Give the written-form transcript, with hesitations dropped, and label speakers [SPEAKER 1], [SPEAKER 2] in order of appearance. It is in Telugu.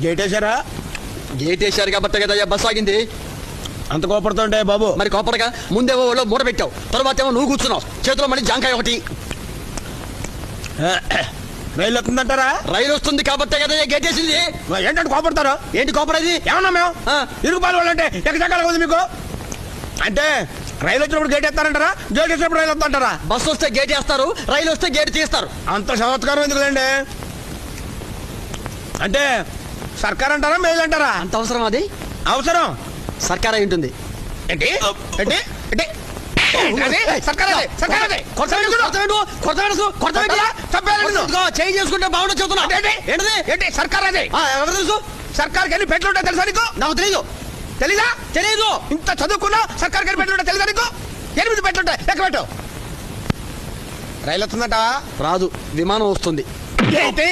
[SPEAKER 1] గేట్ వేసారా?
[SPEAKER 2] గేట్ వేసారు కాబట్టి కదా బస్సు ఆగింది.
[SPEAKER 1] అంత కోపడుతుంటే బాబు.
[SPEAKER 2] మరి కోపడగా ముందేమో ఒళ్ళో మూట పెట్టావు, తర్వాత ఏమో నువ్వు కూర్చున్నావు, చేతిలో మళ్ళీ జాంకాయ ఒకటి.
[SPEAKER 1] రైలు వస్తుందంటారా?
[SPEAKER 2] రైలు వస్తుంది కాబట్టి కదా గేట్ వేసింది.
[SPEAKER 1] ఏంటంటే కోపడతారు?
[SPEAKER 2] ఏంటి కోపడేది?
[SPEAKER 1] ఏమన్నా మేము ఇరుగుపాలు వాళ్ళంటే ఎక్కడికి ఉంది మీకు? అంటే రైలు వచ్చినప్పుడు గేట్ వేస్తారంటారా? గేట్ వేసినప్పుడు రైలు వస్తుంటారా?
[SPEAKER 2] బస్సు వస్తే గేట్ వేస్తారు, రైలు వస్తే గేట్ తీస్తారు.
[SPEAKER 1] అంత చమత్కారం ఎందుకులేండి? అంటే సర్కార్ అంటారా మెయిల్ అంటారా?
[SPEAKER 2] అంత అవసరం? అది
[SPEAKER 1] అవసరం.
[SPEAKER 2] సర్కార్ అయి ఉంటుంది.
[SPEAKER 1] ఏంటి ఏంటి ఏంటి?
[SPEAKER 2] చేంజ్ చేసుకుంటే బాగుంటుంది చెబుతున్నా.
[SPEAKER 1] ఏంటి సర్కార్ అదే?
[SPEAKER 2] ఎవరు తెలుసు?
[SPEAKER 1] సర్కార్కి ఎన్ని పెట్లు ఉంటాయి తెలుసా నీకు?
[SPEAKER 2] నాకు తెలియదు.
[SPEAKER 1] తెలీదా?
[SPEAKER 2] తెలియదు.
[SPEAKER 1] ఇంత చదువుకున్నా సర్కార్కి ఎన్ని పెట్లు ఉంటాయి తెలుసా నీకు? 8 పెట్లు ఉంటాయి. లెక్క పెట్టు. రైలు వస్తుందట?
[SPEAKER 2] రాదు, విమానం వస్తుంది.
[SPEAKER 1] ఏంటి